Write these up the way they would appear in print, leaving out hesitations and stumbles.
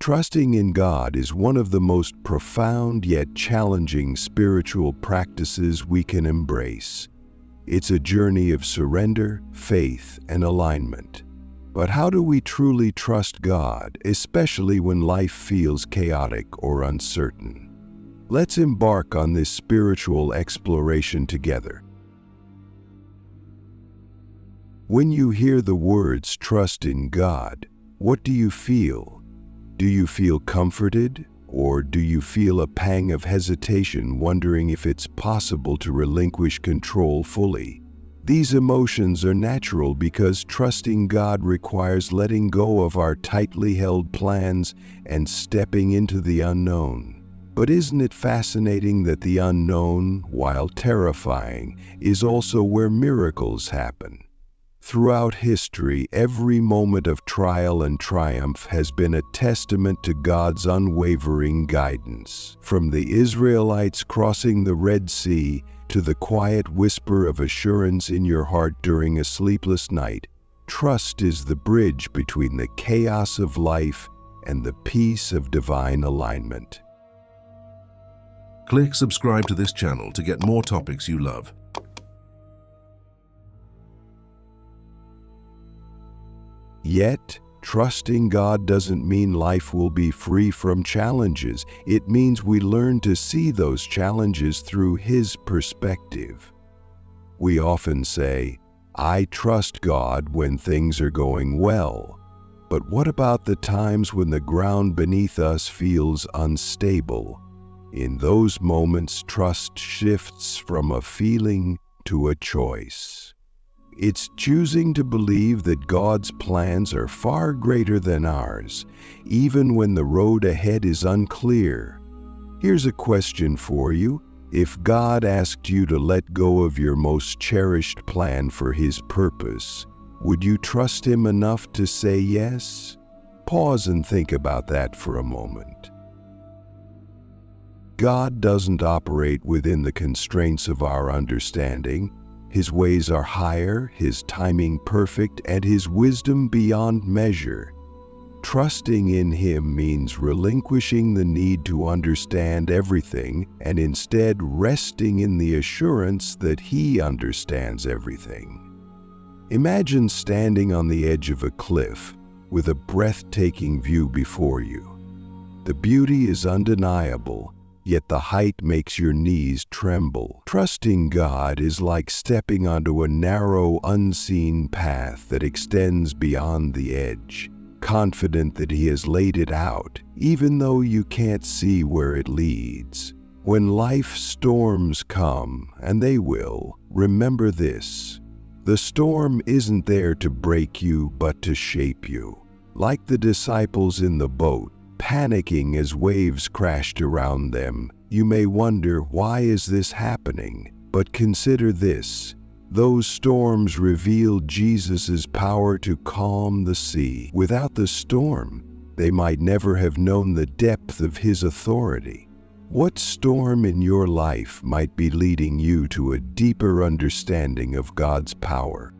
Trusting in God is one of the most profound yet challenging spiritual practices we can embrace. It's a journey of surrender, faith, and alignment. But how do we truly trust God, especially when life feels chaotic or uncertain? Let's embark on this spiritual exploration together. When you hear the words "trust in God," what do you feel? Do you feel comforted, or do you feel a pang of hesitation, wondering if it's possible to relinquish control fully? These emotions are natural because trusting God requires letting go of our tightly held plans and stepping into the unknown. But isn't it fascinating that the unknown, while terrifying, is also where miracles happen? Throughout history, every moment of trial and triumph has been a testament to God's unwavering guidance. From the Israelites crossing the Red Sea to the quiet whisper of assurance in your heart during a sleepless night, trust is the bridge between the chaos of life and the peace of divine alignment. Click subscribe to this channel to get more topics you love. Yet, trusting God doesn't mean life will be free from challenges. It means we learn to see those challenges through His perspective. We often say, "I trust God when things are going well." But what about the times when the ground beneath us feels unstable? In those moments, trust shifts from a feeling to a choice. It's choosing to believe that God's plans are far greater than ours, even when the road ahead is unclear. Here's a question for you. If God asked you to let go of your most cherished plan for His purpose, would you trust Him enough to say yes? Pause and think about that for a moment. God doesn't operate within the constraints of our understanding. His ways are higher, His timing perfect, and His wisdom beyond measure. Trusting in Him means relinquishing the need to understand everything and instead resting in the assurance that He understands everything. Imagine standing on the edge of a cliff with a breathtaking view before you. The beauty is undeniable, yet the height makes your knees tremble. Trusting God is like stepping onto a narrow, unseen path that extends beyond the edge, confident that He has laid it out, even though you can't see where it leads. When life's storms come, and they will, remember this: the storm isn't there to break you, but to shape you. Like the disciples in the boat, panicking as waves crashed around them, you may wonder, why is this happening? But consider this: those storms revealed Jesus' power to calm the sea. Without the storm, they might never have known the depth of His authority. What storm in your life might be leading you to a deeper understanding of God's power?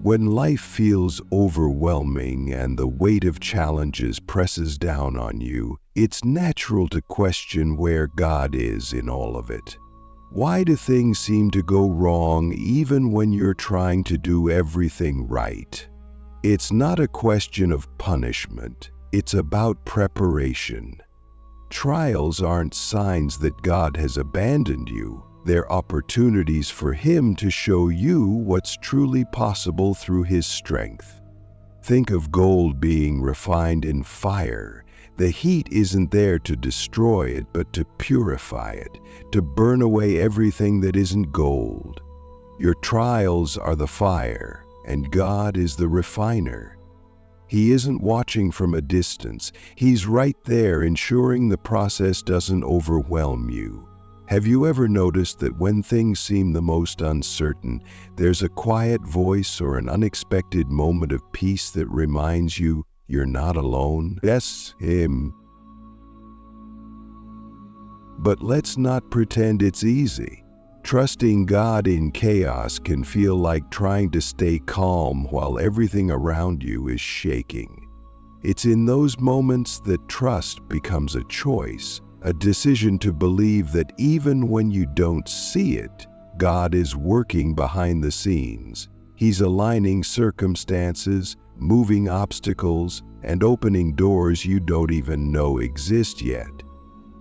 When life feels overwhelming and the weight of challenges presses down on you, it's natural to question where God is in all of it. Why do things seem to go wrong even when you're trying to do everything right? It's not a question of punishment, it's about preparation. Trials aren't signs that God has abandoned you. They're opportunities for Him to show you what's truly possible through His strength. Think of gold being refined in fire. The heat isn't there to destroy it, but to purify it, to burn away everything that isn't gold. Your trials are the fire, and God is the refiner. He isn't watching from a distance. He's right there, ensuring the process doesn't overwhelm you. Have you ever noticed that when things seem the most uncertain, there's a quiet voice or an unexpected moment of peace that reminds you you're not alone? Yes, Him. But let's not pretend it's easy. Trusting God in chaos can feel like trying to stay calm while everything around you is shaking. It's in those moments that trust becomes a choice, a decision to believe that even when you don't see it, God is working behind the scenes. He's aligning circumstances, moving obstacles, and opening doors you don't even know exist yet.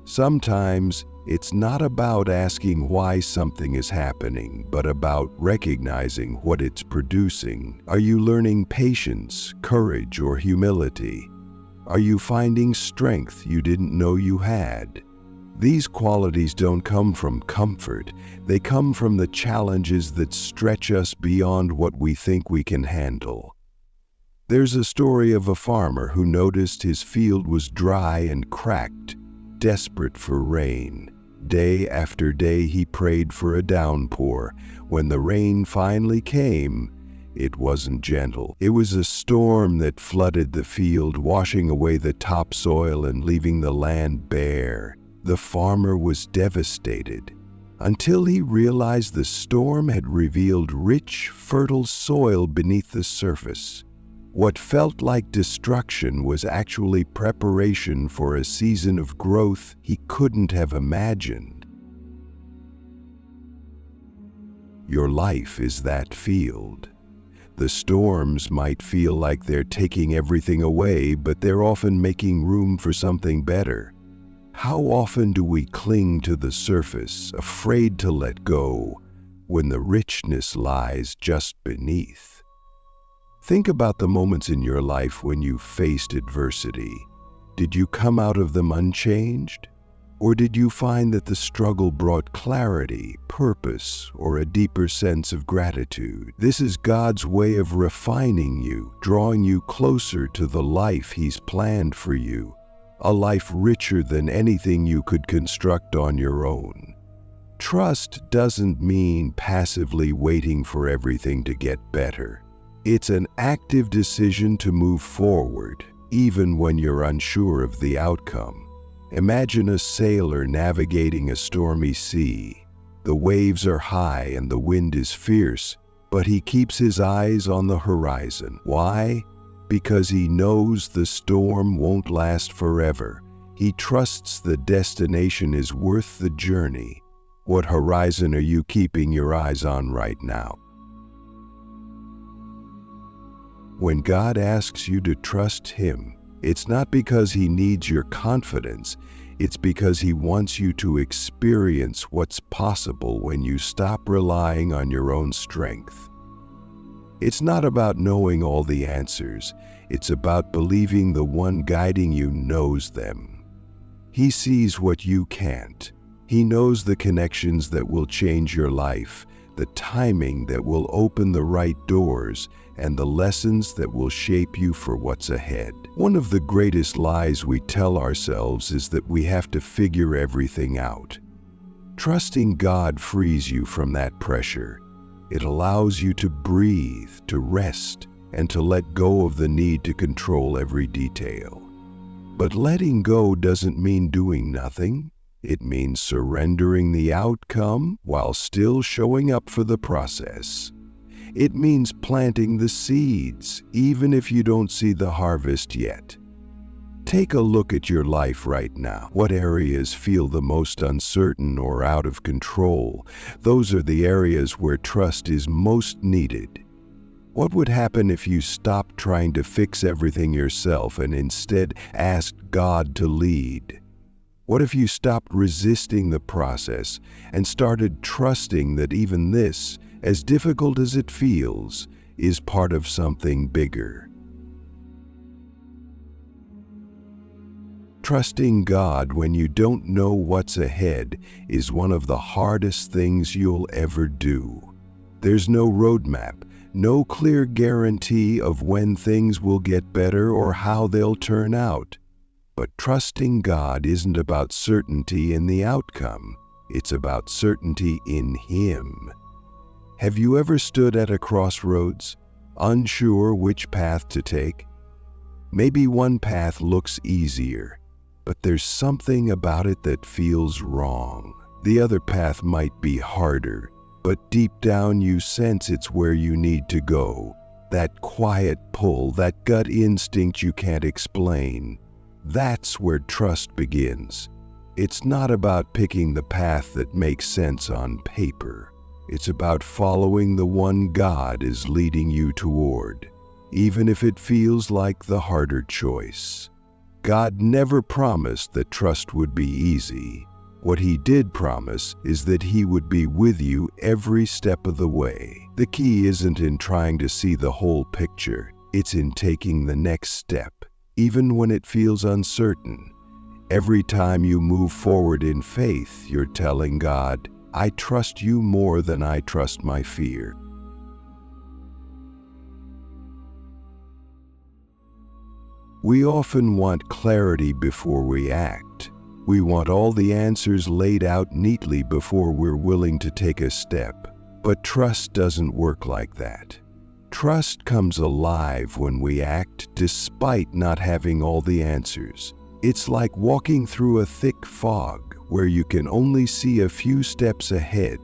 Sometimes it's not about asking why something is happening, but about recognizing what it's producing. Are you learning patience, courage, or humility? Are you finding strength you didn't know you had? These qualities don't come from comfort. They come from the challenges that stretch us beyond what we think we can handle. There's a story of a farmer who noticed his field was dry and cracked, desperate for rain. Day after day he prayed for a downpour. When the rain finally came, it wasn't gentle. It was a storm that flooded the field, washing away the topsoil and leaving the land bare. The farmer was devastated until he realized the storm had revealed rich, fertile soil beneath the surface. What felt like destruction was actually preparation for a season of growth he couldn't have imagined. Your life is that field. The storms might feel like they're taking everything away, but they're often making room for something better. How often do we cling to the surface, afraid to let go, when the richness lies just beneath? Think about the moments in your life when you faced adversity. Did you come out of them unchanged? Or did you find that the struggle brought clarity, purpose, or a deeper sense of gratitude? This is God's way of refining you, drawing you closer to the life He's planned for you, a life richer than anything you could construct on your own. Trust doesn't mean passively waiting for everything to get better. It's an active decision to move forward, even when you're unsure of the outcome. Imagine a sailor navigating a stormy sea. The waves are high and the wind is fierce, but he keeps his eyes on the horizon. Why? Because he knows the storm won't last forever. He trusts the destination is worth the journey. What horizon are you keeping your eyes on right now? When God asks you to trust Him, it's not because He needs your confidence, it's because He wants you to experience what's possible when you stop relying on your own strength. It's not about knowing all the answers, it's about believing the one guiding you knows them. He sees what you can't. He knows the connections that will change your life, the timing that will open the right doors, and the lessons that will shape you for what's ahead. One of the greatest lies we tell ourselves is that we have to figure everything out. Trusting God frees you from that pressure. It allows you to breathe, to rest, and to let go of the need to control every detail. But letting go doesn't mean doing nothing. It means surrendering the outcome while still showing up for the process. It means planting the seeds, even if you don't see the harvest yet. Take a look at your life right now. What areas feel the most uncertain or out of control? Those are the areas where trust is most needed. What would happen if you stopped trying to fix everything yourself and instead asked God to lead? What if you stopped resisting the process and started trusting that even this, as difficult as it feels, is part of something bigger? Trusting God when you don't know what's ahead is one of the hardest things you'll ever do. There's no roadmap, no clear guarantee of when things will get better or how they'll turn out. But trusting God isn't about certainty in the outcome. It's about certainty in Him. Have you ever stood at a crossroads, unsure which path to take? Maybe one path looks easier, but there's something about it that feels wrong. The other path might be harder, but deep down you sense it's where you need to go. that quiet pull, that gut instinct you can't explain. That's where trust begins. It's not about picking the path that makes sense on paper. It's about following the one God is leading you toward, even if it feels like the harder choice. God never promised that trust would be easy. What He did promise is that He would be with you every step of the way. The key isn't in trying to see the whole picture, it's in taking the next step, even when it feels uncertain. Every time you move forward in faith, you're telling God, I trust you more than I trust my fear. We often want clarity before we act. We want all the answers laid out neatly before we're willing to take a step. But trust doesn't work like that. Trust comes alive when we act despite not having all the answers. It's like walking through a thick fog where you can only see a few steps ahead.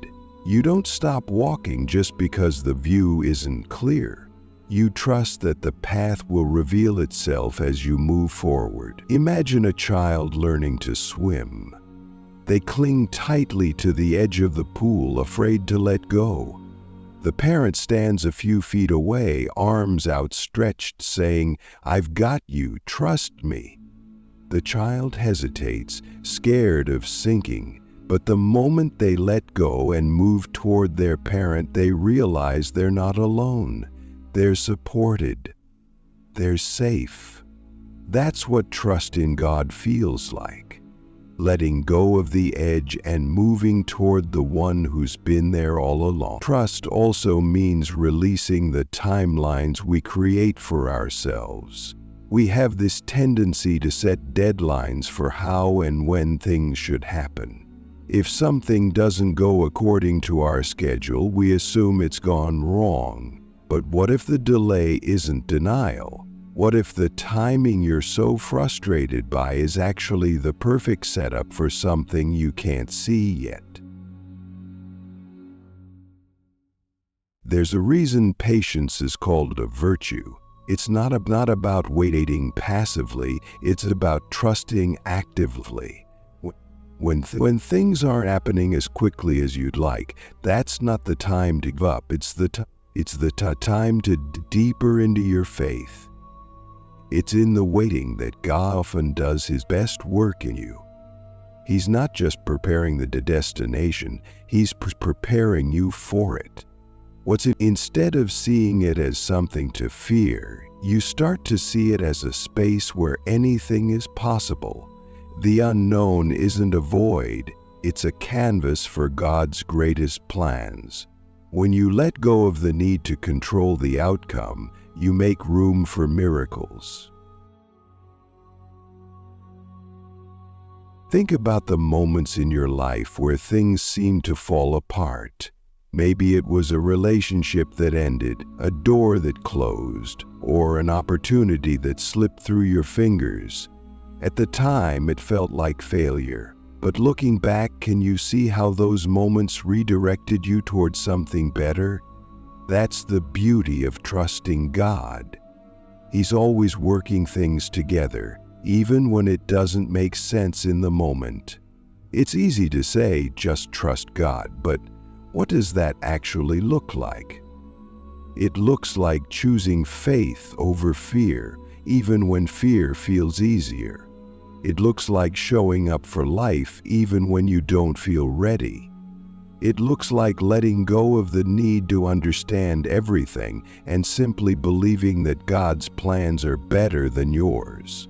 You don't stop walking just because the view isn't clear. You trust that the path will reveal itself as you move forward. Imagine a child learning to swim. They cling tightly to the edge of the pool, afraid to let go. The parent stands a few feet away, arms outstretched, saying, I've got you, trust me. The child hesitates, scared of sinking, but the moment they let go and move toward their parent, they realize they're not alone. They're supported. They're safe. That's what trust in God feels like. Letting go of the edge and moving toward the one who's been there all along. Trust also means releasing the timelines we create for ourselves. We have this tendency to set deadlines for how and when things should happen. If something doesn't go according to our schedule, we assume it's gone wrong. But what if the delay isn't denial? What if the timing you're so frustrated by is actually the perfect setup for something you can't see yet? There's a reason patience is called a virtue. It's not about waiting passively, it's about trusting actively. When things aren't happening as quickly as you'd like, that's not the time to give up, it's the time to deeper into your faith. It's in the waiting that God often does His best work in you. He's not just preparing the destination, He's preparing you for it. Instead of seeing it as something to fear, you start to see it as a space where anything is possible. The unknown isn't a void, it's a canvas for God's greatest plans. When you let go of the need to control the outcome, you make room for miracles. Think about the moments in your life where things seem to fall apart. Maybe it was a relationship that ended, a door that closed, or an opportunity that slipped through your fingers. At the time, it felt like failure. But looking back, can you see how those moments redirected you towards something better? That's the beauty of trusting God. He's always working things together, even when it doesn't make sense in the moment. It's easy to say, just trust God, but what does that actually look like? It looks like choosing faith over fear, even when fear feels easier. It looks like showing up for life even when you don't feel ready. It looks like letting go of the need to understand everything and simply believing that God's plans are better than yours.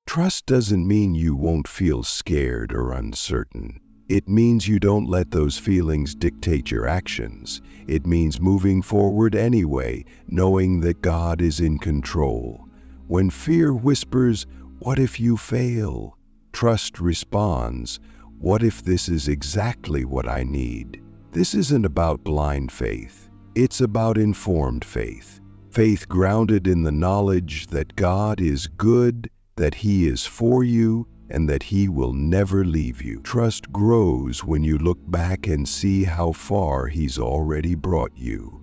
Trust doesn't mean you won't feel scared or uncertain. It means you don't let those feelings dictate your actions. It means moving forward anyway, knowing that God is in control. When fear whispers, "What if you fail?" trust responds, "What if this is exactly what I need?" This isn't about blind faith. It's about informed faith. Faith grounded in the knowledge that God is good, that He is for you, and that He will never leave you. Trust grows when you look back and see how far He's already brought you.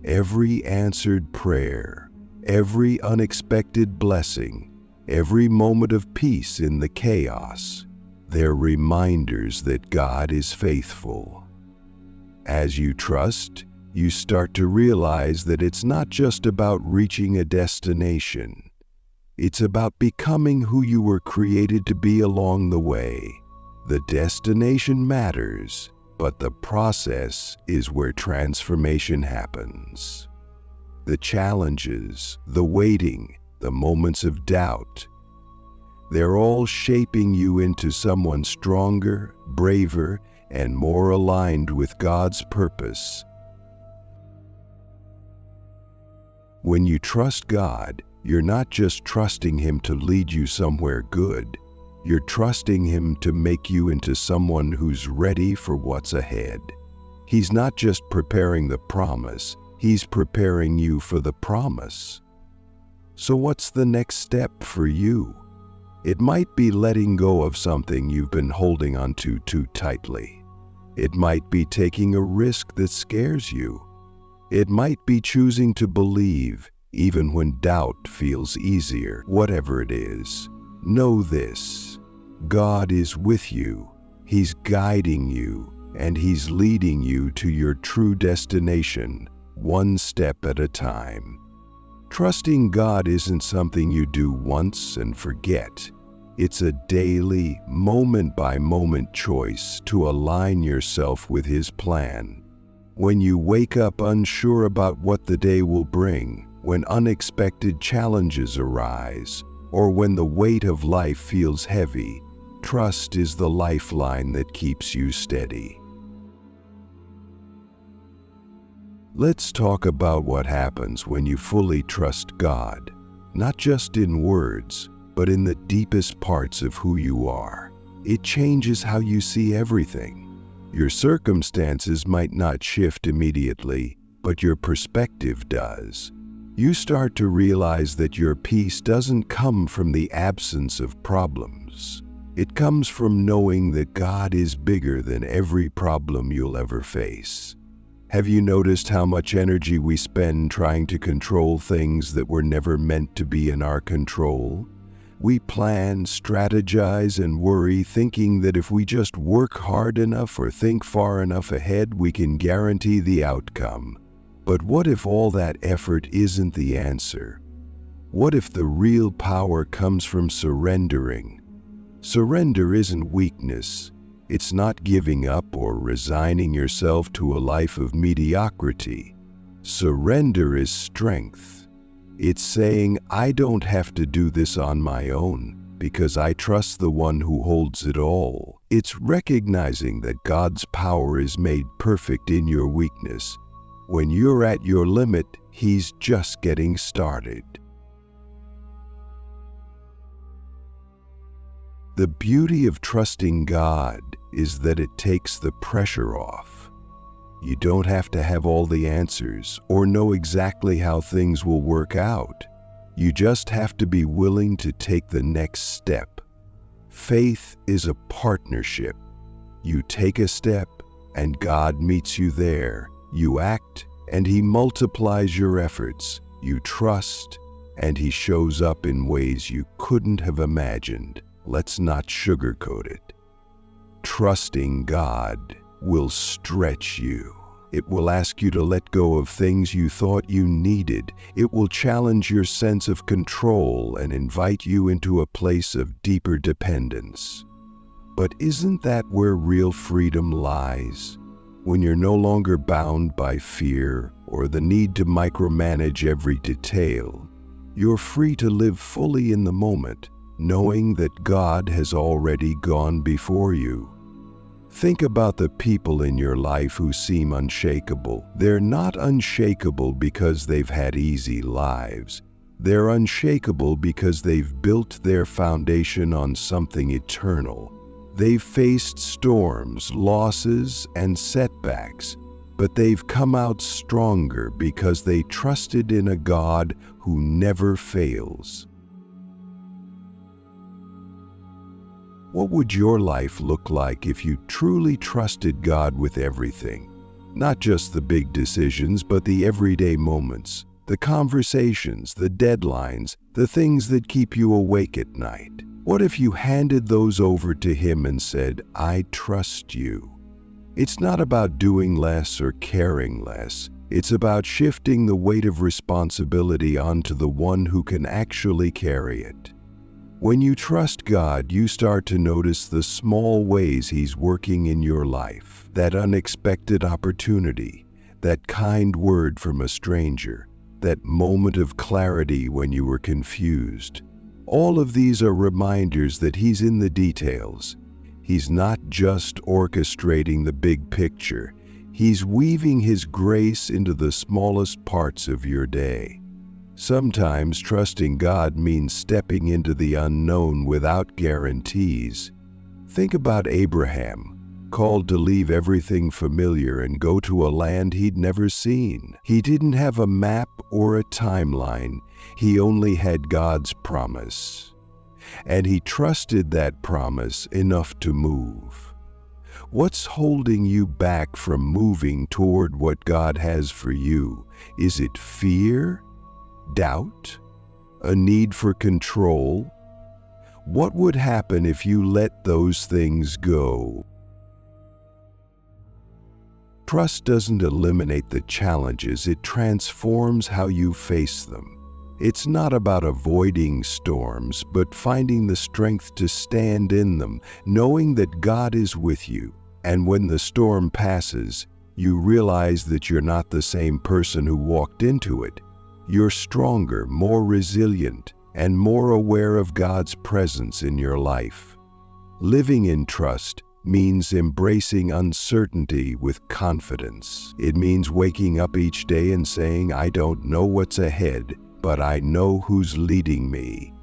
Every answered prayer, every unexpected blessing, every moment of peace in the chaos, they're reminders that God is faithful. As you trust, you start to realize that it's not just about reaching a destination. It's about becoming who you were created to be along the way. The destination matters, but the process is where transformation happens. The challenges, the waiting, the moments of doubt, they're all shaping you into someone stronger, braver, and more aligned with God's purpose. When you trust God, you're not just trusting Him to lead you somewhere good. You're trusting Him to make you into someone who's ready for what's ahead. He's not just preparing the promise, He's preparing you for the promise. So what's the next step for you? It might be letting go of something you've been holding onto too tightly. It might be taking a risk that scares you. It might be choosing to believe even when doubt feels easier. Whatever it is, know this: God is with you. He's guiding you, and He's leading you to your true destination, one step at a time. Trusting God isn't something you do once and forget. It's a daily, moment-by-moment choice to align yourself with His plan. When you wake up unsure about what the day will bring, when unexpected challenges arise, or when the weight of life feels heavy, trust is the lifeline that keeps you steady. Let's talk about what happens when you fully trust God, not just in words, but in the deepest parts of who you are. It changes how you see everything. Your circumstances might not shift immediately, but your perspective does. You start to realize that your peace doesn't come from the absence of problems. It comes from knowing that God is bigger than every problem you'll ever face. Have you noticed how much energy we spend trying to control things that were never meant to be in our control? We plan, strategize, and worry, thinking that if we just work hard enough or think far enough ahead, we can guarantee the outcome. But what if all that effort isn't the answer? What if the real power comes from surrendering? Surrender isn't weakness. It's not giving up or resigning yourself to a life of mediocrity. Surrender is strength. It's saying, I don't have to do this on my own, because I trust the one who holds it all. It's recognizing that God's power is made perfect in your weakness. When you're at your limit, He's just getting started. The beauty of trusting God is that it takes the pressure off. You don't have to have all the answers or know exactly how things will work out. You just have to be willing to take the next step. Faith is a partnership. You take a step, and God meets you there. You act, and He multiplies your efforts. You trust, and He shows up in ways you couldn't have imagined. Let's not sugarcoat it. Trusting God will stretch you. It will ask you to let go of things you thought you needed. It will challenge your sense of control and invite you into a place of deeper dependence. But isn't that where real freedom lies? When you're no longer bound by fear or the need to micromanage every detail, you're free to live fully in the moment, knowing that God has already gone before you. Think about the people in your life who seem unshakable. They're not unshakable because they've had easy lives. They're unshakable because they've built their foundation on something eternal. They've faced storms, losses, and setbacks, but they've come out stronger because they trusted in a God who never fails. What would your life look like if you truly trusted God with everything? Not just the big decisions, but the everyday moments, the conversations, the deadlines, the things that keep you awake at night. What if you handed those over to Him and said, "I trust you"? It's not about doing less or caring less. It's about shifting the weight of responsibility onto the one who can actually carry it. When you trust God, you start to notice the small ways He's working in your life, that unexpected opportunity, that kind word from a stranger, that moment of clarity when you were confused. All of these are reminders that He's in the details. He's not just orchestrating the big picture. He's weaving His grace into the smallest parts of your day. Sometimes trusting God means stepping into the unknown without guarantees. Think about Abraham, called to leave everything familiar and go to a land he'd never seen. He didn't have a map or a timeline. He only had God's promise. And he trusted that promise enough to move. What's holding you back from moving toward what God has for you? Is it fear? Doubt? A need for control? What would happen if you let those things go? Trust doesn't eliminate the challenges, it transforms how you face them. It's not about avoiding storms, but finding the strength to stand in them, knowing that God is with you. And when the storm passes, you realize that you're not the same person who walked into it. You're stronger, more resilient, and more aware of God's presence in your life. Living in trust means embracing uncertainty with confidence. It means waking up each day and saying, "I don't know what's ahead, but I know who's leading me."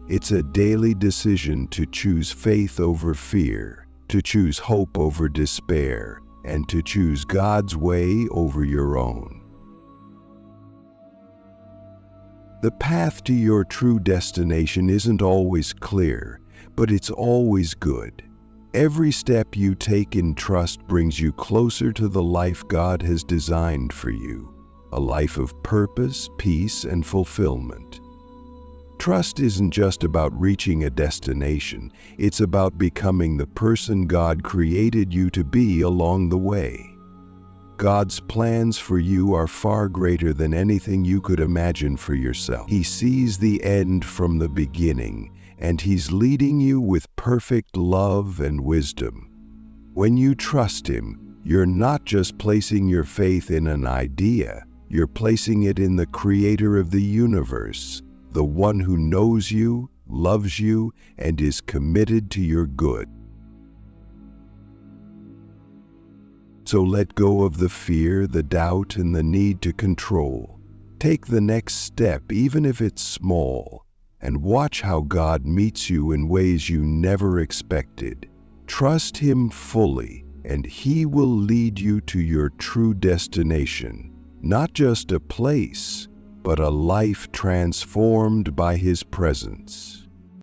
It's a daily decision to choose faith over fear, to choose hope over despair, and to choose God's way over your own. The path to your true destination isn't always clear, but it's always good. Every step you take in trust brings you closer to the life God has designed for you, a life of purpose, peace, and fulfillment. Trust isn't just about reaching a destination, it's about becoming the person God created you to be along the way. God's plans for you are far greater than anything you could imagine for yourself. He sees the end from the beginning, and He's leading you with perfect love and wisdom. When you trust Him, you're not just placing your faith in an idea, you're placing it in the Creator of the universe, the one who knows you, loves you, and is committed to your good. So let go of the fear, the doubt, and the need to control. Take the next step, even if it's small, and watch how God meets you in ways you never expected. Trust Him fully, and He will lead you to your true destination, not just a place, but a life transformed by His presence.